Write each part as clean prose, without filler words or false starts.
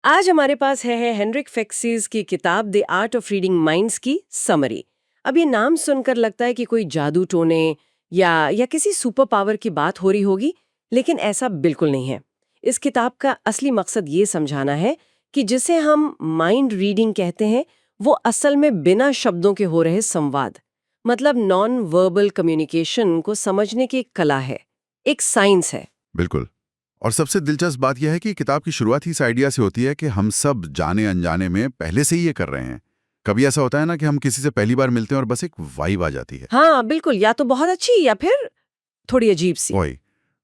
आज हमारे पास है हेनरिक फेक्सीज की किताब the art of reading minds की समरी। अब ये नाम सुनकर लगता है कि कोई जादू टोने या किसी सुपर पावर की बात हो रही होगी, लेकिन ऐसा बिल्कुल नहीं है। इस किताब का असली मकसद ये समझाना है कि जिसे हम माइंड रीडिंग कहते हैं वो असल में बिना शब्दों के हो रहे संवाद, मतलब नॉन वर्बल कम्युनिकेशन को समझने की एक कला है, एक साइंस है। बिल्कुल। और सबसे दिलचस्प बात यह है कि किताब की शुरुआत ही इस आइडिया से होती है कि हम सब जाने अनजाने में पहले से ही ये कर रहे हैं। कभी ऐसा होता है ना कि हम किसी से पहली बार मिलते हैं और बस एक वाइब आ जाती है। हाँ बिल्कुल, या तो बहुत अच्छी या फिर थोड़ी अजीब सी। वही,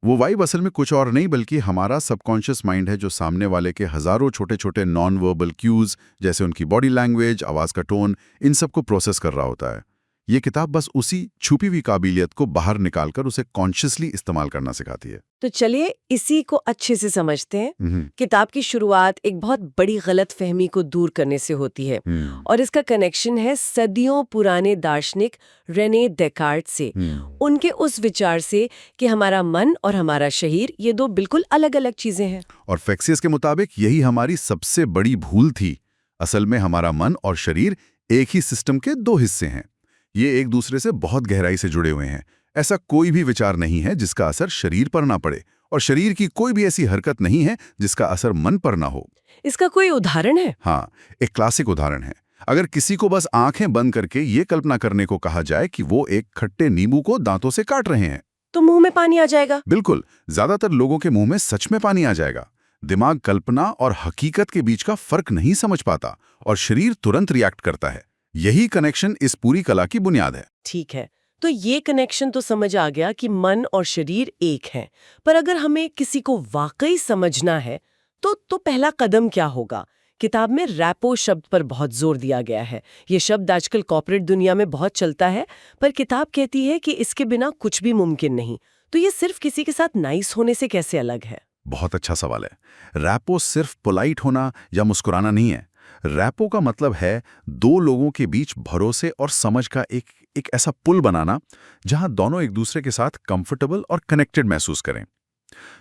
वो वाइब असल में कुछ और नहीं बल्कि हमारा सबकॉन्शियस माइंड है, जो सामने वाले के हजारों छोटे छोटे नॉन वर्बल क्यूज, जैसे उनकी बॉडी लैंग्वेज, आवाज का टोन, इन सब को प्रोसेस कर रहा होता है। ये किताब बस उसी छुपी हुई काबिलियत को बाहर निकालकर उसे कॉन्शियसली इस्तेमाल करना सिखाती है। तो चलिए इसी को अच्छे से समझते हैं। हम्म। किताब की शुरुआत एक बहुत बड़ी गलत फहमी को दूर करने से होती है, हम्म। और इसका कनेक्शन है सदियों पुराने दार्शनिक रेने डेकार्ट से। उनके उस विचार से कि हमारा मन और हमारा शरीर ये दो बिल्कुल अलग अलग चीजें हैं। और फेक्सियस के मुताबिक यही हमारी सबसे बड़ी भूल थी। असल में हमारा मन और शरीर एक ही सिस्टम के दो हिस्से हैं। ये एक दूसरे से बहुत गहराई से जुड़े हुए हैं। ऐसा कोई भी विचार नहीं है जिसका असर शरीर पर ना पड़े, और शरीर की कोई भी ऐसी हरकत नहीं है जिसका असर मन पर ना हो। इसका कोई उदाहरण है? हाँ, एक क्लासिक उदाहरण है। अगर किसी को बस आंखें बंद करके ये कल्पना करने को कहा जाए कि वो एक खट्टे नींबू को दांतों से काट रहे हैं, तो मुंह में पानी आ जाएगा। बिल्कुल, ज्यादातर लोगों के मुंह में सच में पानी आ जाएगा। दिमाग कल्पना और हकीकत के बीच का फर्क नहीं समझ पाता और शरीर तुरंत रिएक्ट करता है। यही कनेक्शन इस पूरी कला की बुनियाद है। ठीक है, तो ये कनेक्शन तो समझ आ गया कि मन और शरीर एक हैं। पर अगर हमें किसी को वाकई समझना है तो पहला कदम क्या होगा? किताब में रैपो शब्द पर बहुत जोर दिया गया है। ये शब्द आजकल कॉर्पोरेट दुनिया में बहुत चलता है, पर किताब कहती है कि इसके बिना कुछ भी मुमकिन नहीं। तो ये सिर्फ किसी के साथ नाइस होने से कैसे अलग है? बहुत अच्छा सवाल है। रैपो सिर्फ पोलाइट होना या मुस्कुराना नहीं है। रैपो का मतलब है दो लोगों के बीच भरोसे और समझ का एक ऐसा पुल बनाना जहां दोनों एक दूसरे के साथ कंफर्टेबल और कनेक्टेड महसूस करें।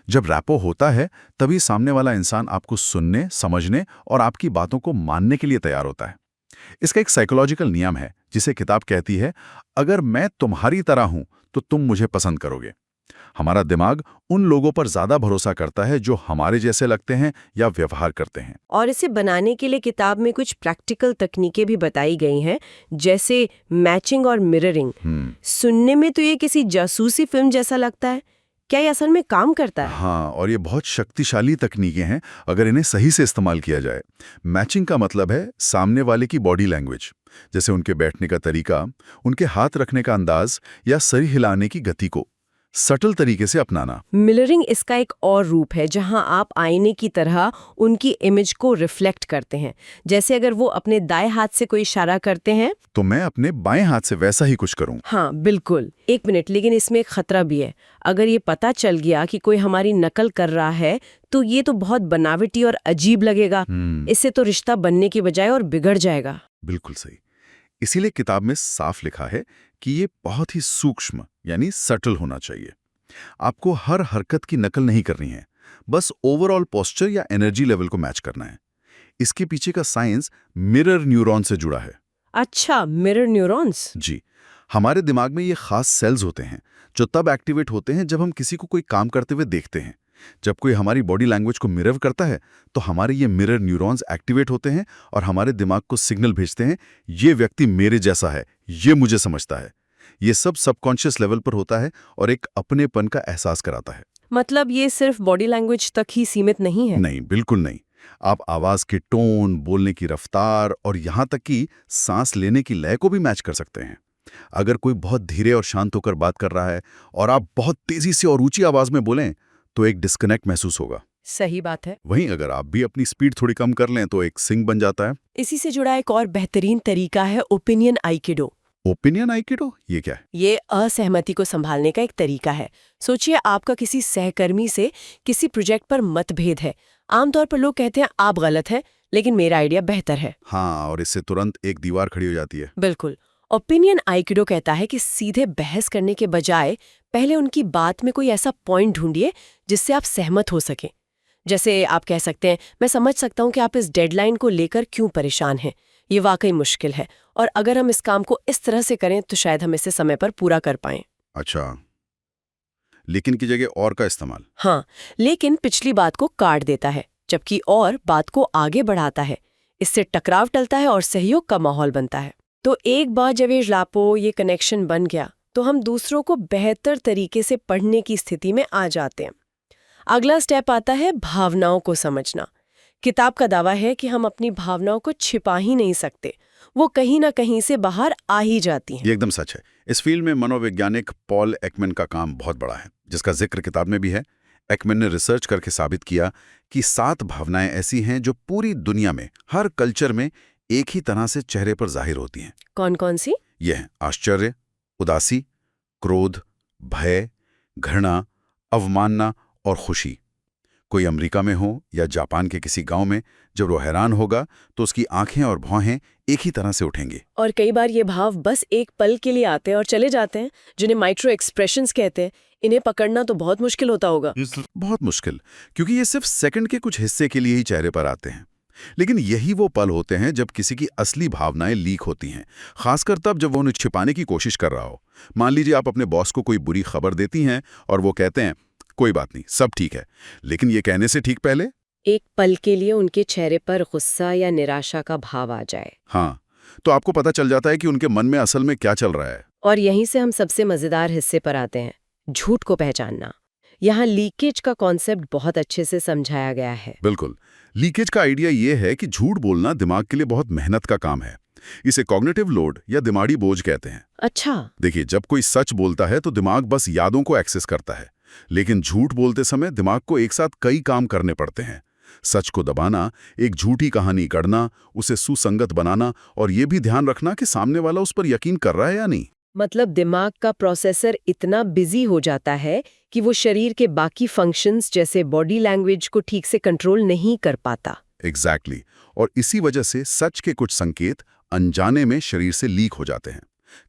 जब रैपो होता है तभी सामने वाला इंसान आपको सुनने, समझने और आपकी बातों को मानने के लिए तैयार होता है। इसका एक साइकोलॉजिकल नियम है जिसे किताब कहती है, अगर मैं तुम्हारी तरह हूं तो तुम मुझे पसंद करोगे। हमारा दिमाग उन लोगों पर ज्यादा भरोसा करता है जो हमारे जैसे लगते हैं या व्यवहार करते हैं। और इसे बनाने के लिए किताब में कुछ प्रैक्टिकल तकनीकें भी बताई गई हैं, जैसे मैचिंग और मिररिंग। सुनने में तो ये किसी जासूसी फिल्म जैसा लगता है, क्या ये असल में काम करता है? हाँ, और ये बहुत शक्तिशाली तकनीकें हैं अगर इन्हें सही से इस्तेमाल किया जाए। मैचिंग का मतलब है सामने वाले की बॉडी लैंग्वेज, जैसे उनके बैठने का तरीका, उनके हाथ रखने का अंदाज या सर हिलाने की गति को सटल तरीके से अपनाना। मिररिंग इसका एक और रूप है, जहां आप आईने की तरह उनकी इमेज को रिफ्लेक्ट करते हैं। जैसे अगर वो अपने दाएं हाथ से कोई इशारा करते हैं तो मैं अपने बाएं हाथ से वैसा ही कुछ करूं। हाँ बिल्कुल। एक मिनट, लेकिन इसमें एक खतरा भी है। अगर ये पता चल गया कि कोई हमारी नकल कर रहा है तो ये तो बहुत बनावटी और अजीब लगेगा। इससे तो रिश्ता बनने की बजाय और बिगड़ जाएगा। बिल्कुल सही। इसीलिए किताब में साफ लिखा है कि ये बहुत ही सूक्ष्म यानी सटल होना चाहिए। आपको हर हरकत की नकल नहीं करनी है, बस ओवरऑल पोस्चर या एनर्जी लेवल को मैच करना है। इसके पीछे का साइंस मिरर न्यूरॉन से जुड़ा है। अच्छा, मिरर न्यूरॉन्स? जी, हमारे दिमाग में ये खास सेल्स होते हैं जो तब एक्टिवेट होते हैं जब हम किसी को कोई काम करते हुए देखते हैं। जब कोई हमारी बॉडी लैंग्वेज को मिरर करता है तो हमारे ये मिरर न्यूरॉन्स एक्टिवेट होते हैं और हमारे दिमाग को सिग्नल भेजते हैं, ये व्यक्ति मेरे जैसा है, ये मुझे समझता है। ये सब सबकॉन्शियस लेवल पर होता है और एक अपनेपन का एहसास कराता है। मतलब ये सिर्फ बॉडी लैंग्वेज तक ही सीमित नहीं है? नहीं, बिल्कुल नहीं। आप आवाज के टोन, बोलने की रफ्तार और यहां तक कि सांस लेने की लय को भी मैच कर सकते हैं। अगर कोई बहुत धीरे और शांत होकर बात कर रहा है और आप बहुत तेजी से और ऊंची आवाज में बोलें तो एक डिस्कनेक्ट महसूस होगा। सही बात है। वहीं अगर आप भी अपनी स्पीड थोड़ी कम कर लें तो एक सिंक बन जाता है। इसी से जुड़ा एक और बेहतरीन तरीका है ओपिनियन आइकिडो। ओपिनियन आइकिडो, ये क्या है? ये असहमति को संभालने का एक तरीका है। सोचिए, आपका किसी सहकर्मी से किसी प्रोजेक्ट पर मतभेद है। आमतौर पर लोग कहते हैं आप गलत हैं, लेकिन मेरा आइडिया बेहतर है। हाँ, और इससे तुरंत एक दीवार खड़ी हो जाती है। बिल्कुल। ओपिनियन आइकिडो कहता है कि सीधे बहस करने के बजाय पहले उनकी बात में कोई ऐसा पॉइंट ढूंढिए जिससे आप सहमत हो सकें। जैसे आप कह सकते हैं, मैं समझ सकता हूँ कि आप इस डेडलाइन को लेकर क्यों परेशान हैं। ये वाकई मुश्किल है और अगर हम इस काम को इस तरह से करें तो शायद हम इसे समय पर पूरा कर पाएं। अच्छा, लेकिन की जगह और का इस्तेमाल। हाँ, लेकिन पिछली बात को काट देता है, जबकि और बात को आगे बढ़ाता है। इससे टकराव टलता है और सहयोग का माहौल बनता है। तो एक बार जब ये कनेक्शन बन गया, तो हम दूसरों को बेहतर तरीके से पढ़ने की स्थिति में आ जाते हैं। अगला स्टेप आता है भावनाओं को समझना। किताब का दावा है कि हम अपनी भावनाओं को छिपा ही नहीं सकते, वो कहीं ना कहीं से बाहर आ ही जाती हैं। ये एकदम सच है। इस फील्ड में मनोवैज्ञानिक पॉल एकमैन का काम बहुत बड़ा है, जिसका जिक्र किताब में भी है। एकमैन ने रिसर्च करके साबित किया कि 7 भावनाएं ऐसी हैं जो पूरी दुनिया में, हर कल्चर में एक ही तरह से चेहरे पर जाहिर होती हैं। कौन कौन सी? ये हैं आश्चर्य, उदासी, क्रोध, भय, घृणा, अवमानना और खुशी। कोई अमेरिका में हो या जापान के किसी गांव में, जब वो हैरान होगा तो उसकी आंखें और भौहें एक ही तरह से उठेंगी। और कई बार ये भाव बस एक पल के लिए आते हैं और चले जाते हैं, जिन्हें माइक्रो एक्सप्रेशंस कहते हैं। इन्हें पकड़ना तो बहुत मुश्किल होता होगा। बहुत मुश्किल, क्योंकि ये सिर्फ सेकंड के कुछ हिस्से के लिए ही चेहरे पर आते हैं। लेकिन यही वो पल होते हैं जब किसी की असली भावनाएं लीक होती हैं, खासकर तब जब वो उन्हें छिपाने की कोशिश कर रहा हो। मान लीजिए आप अपने बॉस को कोई बुरी खबर देती हैं और वो कहते हैं कोई बात नहीं, सब ठीक है, लेकिन ये कहने से ठीक पहले एक पल के लिए उनके चेहरे पर गुस्सा या निराशा का भाव आ जाए। हाँ, तो आपको पता चल जाता है कि उनके मन में असल में क्या चल रहा है। और यहीं से हम सबसे मजेदार हिस्से पर आते हैं, झूठ को पहचानना। यहाँ लीकेज का कॉन्सेप्ट बहुत अच्छे से समझाया गया है। बिल्कुल, लीकेज का आइडिया ये है कि झूठ बोलना दिमाग के लिए बहुत मेहनत का काम है। इसे कॉग्निटिव लोड या दिमागी बोझ कहते हैं। अच्छा। देखिए, जब कोई सच बोलता है तो दिमाग बस यादों को एक्सेस करता है, लेकिन झूठ बोलते समय दिमाग को एक साथ कई काम करने पड़ते हैं। सच को दबाना, एक झूठी कहानी गढ़ना, उसे सुसंगत बनाना और ये भी ध्यान रखना कि सामने वाला उस पर यकीन कर रहा है या नहीं। मतलब दिमाग का प्रोसेसर इतना बिजी हो जाता है कि वो शरीर के बाकी फंक्शंस जैसे बॉडी लैंग्वेज को ठीक से कंट्रोल नहीं कर पाता। एग्जैक्टली। और इसी वजह से सच के कुछ संकेत अनजाने में शरीर से लीक हो जाते हैं।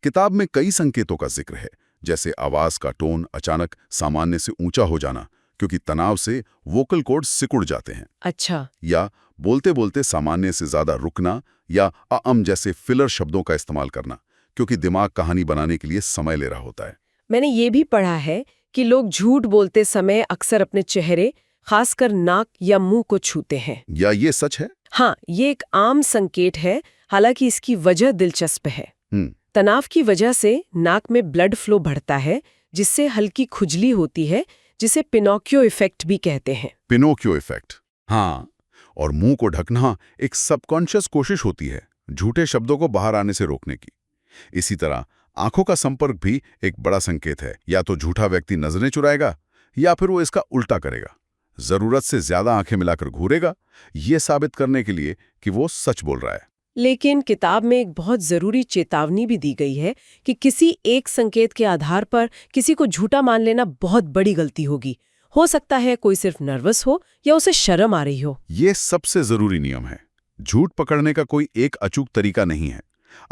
किताब में कई संकेतों का जिक्र है, जैसे आवाज का टोन अचानक सामान्य से ऊंचा हो जाना, क्योंकि तनाव से वोकल कॉर्ड सिकुड़ जाते हैं। अच्छा। या बोलते बोलते सामान्य से ज्यादा रुकना या अम जैसे फिलर शब्दों का इस्तेमाल करना, क्योंकि दिमाग कहानी बनाने के लिए समय ले रहा होता है। मैंने ये भी पढ़ा है कि लोग झूठ बोलते समय अक्सर अपने चेहरे, खासकर नाक या मुंह को छूते हैं। या ये सच है? हाँ, ये एक आम संकेत है, हालांकि इसकी वजह दिलचस्प है। तनाव की वजह से नाक में ब्लड फ्लो बढ़ता है, जिससे हल्की खुजली होती है, जिसे पिनोकियो इफेक्ट भी कहते हैं। पिनोकियो इफेक्ट, हाँ। और मुंह को ढकना एक सबकॉन्शियस कोशिश होती है झूठे शब्दों को बाहर आने से रोकने की। इसी तरह आंखों का संपर्क भी एक बड़ा संकेत है। या तो झूठा व्यक्ति नजरें चुराएगा या फिर वो इसका उल्टा करेगा, जरूरत से ज्यादा आंखें मिलाकर घूरेगा, ये साबित करने के लिए कि वो सच बोल रहा है। लेकिन किताब में एक बहुत जरूरी चेतावनी भी दी गई है कि किसी एक संकेत के आधार पर किसी को झूठा मान लेना बहुत बड़ी गलती होगी। हो सकता है कोई सिर्फ नर्वस हो या उसे शर्म आ रही हो। ये सबसे जरूरी नियम है। झूठ पकड़ने का कोई एक अचूक तरीका नहीं है।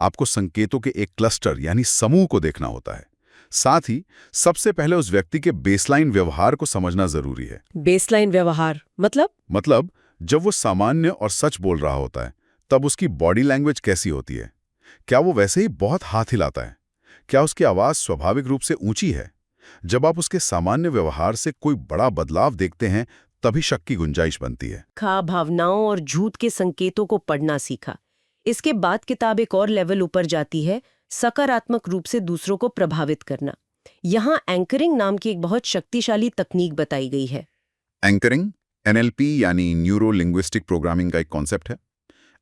आपको संकेतों के एक क्लस्टर यानी समूह को देखना होता है। साथ ही सबसे पहले उस व्यक्ति के बेसलाइन व्यवहार को समझना जरूरी है। बेसलाइन व्यवहार मतलब जब वो सामान्य और सच बोल रहा होता है तब उसकी बॉडी लैंग्वेज कैसी होती है। क्या वो वैसे ही बहुत हाथ हिलाता है? क्या उसकी आवाज स्वाभाविक रूप से ऊंची है? जब आप उसके सामान्य व्यवहार से कोई बड़ा बदलाव देखते हैं तभी शक की गुंजाइश बनती है। भावनाओं और झूठ के संकेतों को पढ़ना सीखा। इसके बाद किताब एक और लेवल ऊपर जाती है, सकारात्मक रूप से दूसरों को प्रभावित करना। यहाँ एंकरिंग नाम की एक बहुत शक्तिशाली तकनीक बताई गई है। एंकरिंग NLP यानी न्यूरो लिंग्विस्टिक प्रोग्रामिंग का एक कॉन्सेप्ट है।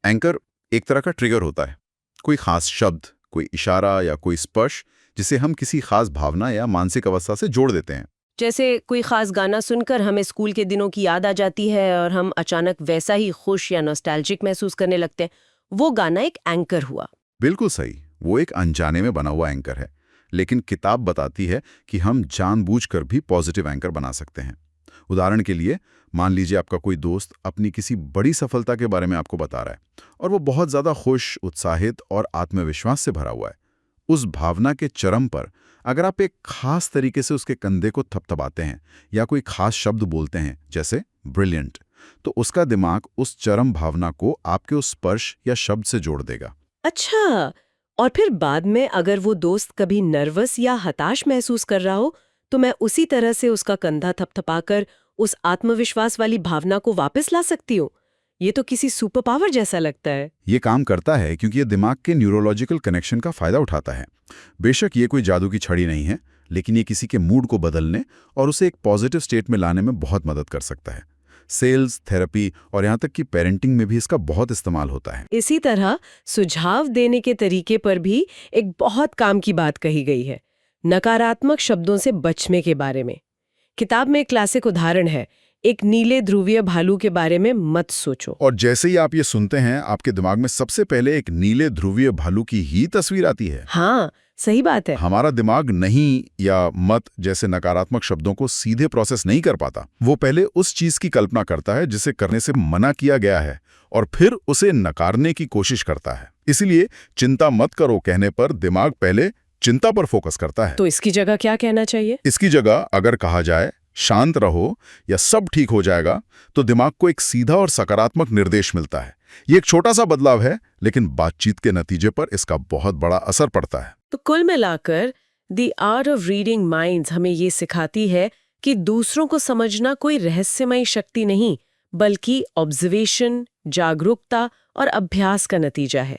एंकर एक तरह का ट्रिगर होता है, कोई खास शब्द, कोई इशारा या कोई स्पर्श जिसे हम किसी खास भावना या मानसिक अवस्था से जोड़ देते हैं। जैसे कोई खास गाना सुनकर हमें स्कूल के दिनों की याद आ जाती है और हम अचानक वैसा ही खुश या नॉस्टैल्जिक महसूस करने लगते हैं। वो गाना एक एंकर हुआ। बिल्कुल सही, वो एक अनजाने में बना हुआ एंकर है। लेकिन किताब बताती है कि हम जानबूझकर भी पॉजिटिव एंकर बना सकते हैं। उदाहरण के लिए, मान लीजिए आपका कोई दोस्त अपनी किसी बड़ी सफलता के बारे में आपको बता रहा है और वो बहुत ज्यादा खुश, उत्साहित और आत्मविश्वास से भरा हुआ है। उस भावना के चरम पर अगर आप एक खास तरीके से उसके कंधे को थपथपाते हैं या कोई खास शब्द बोलते हैं जैसे ब्रिलियंट, तो उसका दिमाग उस चरम भावना को आपके उस स्पर्श या शब्द से जोड़ देगा। अच्छा, और फिर बाद में अगर वो दोस्त कभी नर्वस या हताश महसूस कर रहा हो, तो मैं उसी तरह से उसका कंधा थपथपाकर उस आत्मविश्वास वाली भावना को वापस ला सकती हूँ। ये तो किसी सुपर पावर जैसा लगता है। ये काम करता है क्योंकि ये दिमाग के न्यूरोलॉजिकल कनेक्शन का फायदा उठाता है। बेशक ये कोई जादू की छड़ी नहीं है, लेकिन ये किसी के मूड को बदलने और उसे एक पॉजिटिव स्टेट में लाने में बहुत मदद कर सकता है। सेल्स, थेरेपी और यहाँ तक कि पेरेंटिंग में भी इसका बहुत इस्तेमाल होता है। इसी तरह सुझाव देने के तरीके पर भी एक बहुत काम की बात कही गई है, नकारात्मक शब्दों से बचने के बारे में। किताब में एक क्लासिक उदाहरण है, एक नीले ध्रुवीय भालू के बारे में मत सोचो। और जैसे ही आप ये सुनते हैं, आपके दिमाग में सबसे पहले एक नीले ध्रुवीय भालू की ही तस्वीर आती है। हाँ, सही बात है। हमारा दिमाग नहीं या मत जैसे नकारात्मक शब्दों को सीधे प्रोसेस नहीं कर पाता। वो पहले उस चीज की कल्पना करता है जिसे करने से मना किया गया है और फिर उसे नकारने की कोशिश करता है। इसलिए चिंता मत करो कहने पर दिमाग पहले चिंता पर फोकस करता है। तो इसकी जगह क्या कहना चाहिए? इसकी जगह अगर कहा जाए शांत रहो या सब ठीक हो जाएगा, तो दिमाग को एक सीधा और सकारात्मक निर्देश मिलता है। ये एक छोटा सा बदलाव है, लेकिन बातचीत के नतीजे पर इसका बहुत बड़ा असर पड़ता है। तो कुल मिलाकर the art of reading minds हमें ये सिखाती है कि दूसरों को समझना कोई रहस्यमयी शक्ति नहीं, बल्कि ऑब्जर्वेशन, जागरूकता और अभ्यास का नतीजा है।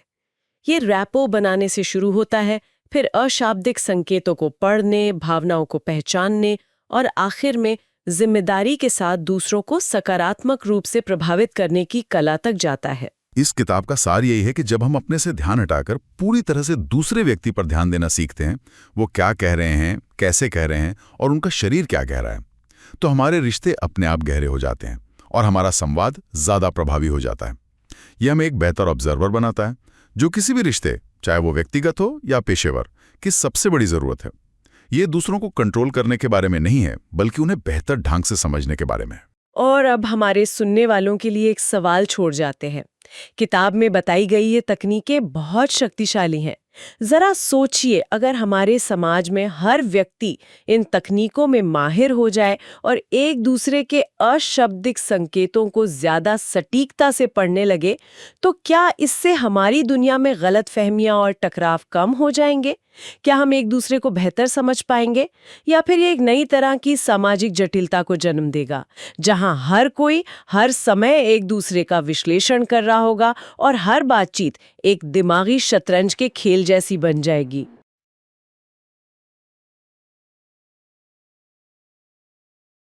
ये रैपो बनाने से शुरू होता है, फिर अशाब्दिक संकेतों को पढ़ने, भावनाओं को पहचानने और आखिर में जिम्मेदारी के साथ दूसरों को सकारात्मक रूप से प्रभावित करने की कला तक जाता है। इस किताब का सार यही है कि जब हम अपने से ध्यान हटाकर पूरी तरह से दूसरे व्यक्ति पर ध्यान देना सीखते हैं, वो क्या कह रहे हैं, कैसे कह रहे हैं और उनका शरीर क्या कह रहा है, तो हमारे रिश्ते अपने आप गहरे हो जाते हैं और हमारा संवाद ज्यादा प्रभावी हो जाता है। यह हमें एक बेहतर ऑब्जर्वर बनाता है, जो किसी भी रिश्ते, चाहे वो व्यक्तिगत हो या पेशेवर, की सबसे बड़ी जरूरत है। ये दूसरों को कंट्रोल करने के बारे में नहीं है, बल्कि उन्हें बेहतर ढंग से समझने के बारे में। और अब हमारे सुनने वालों के लिए एक सवाल छोड़ जाते हैं। किताब में बताई गई ये तकनीकें बहुत शक्तिशाली हैं। जरा सोचिए, अगर हमारे समाज में हर व्यक्ति इन तकनीकों में माहिर हो जाए और एक दूसरे के अशाब्दिक संकेतों को ज्यादा सटीकता से पढ़ने लगे, तो क्या इससे हमारी दुनिया में गलतफहमियां और टकराव कम हो जाएंगे? क्या हम एक दूसरे को बेहतर समझ पाएंगे, या फिर ये एक नई तरह की सामाजिक जटिलता को जन्म देगा, जहां हर कोई हर समय एक दूसरे का विश्लेषण कर रहा होगा और हर बातचीत एक दिमागी शतरंज के खेल जैसी बन जाएगी?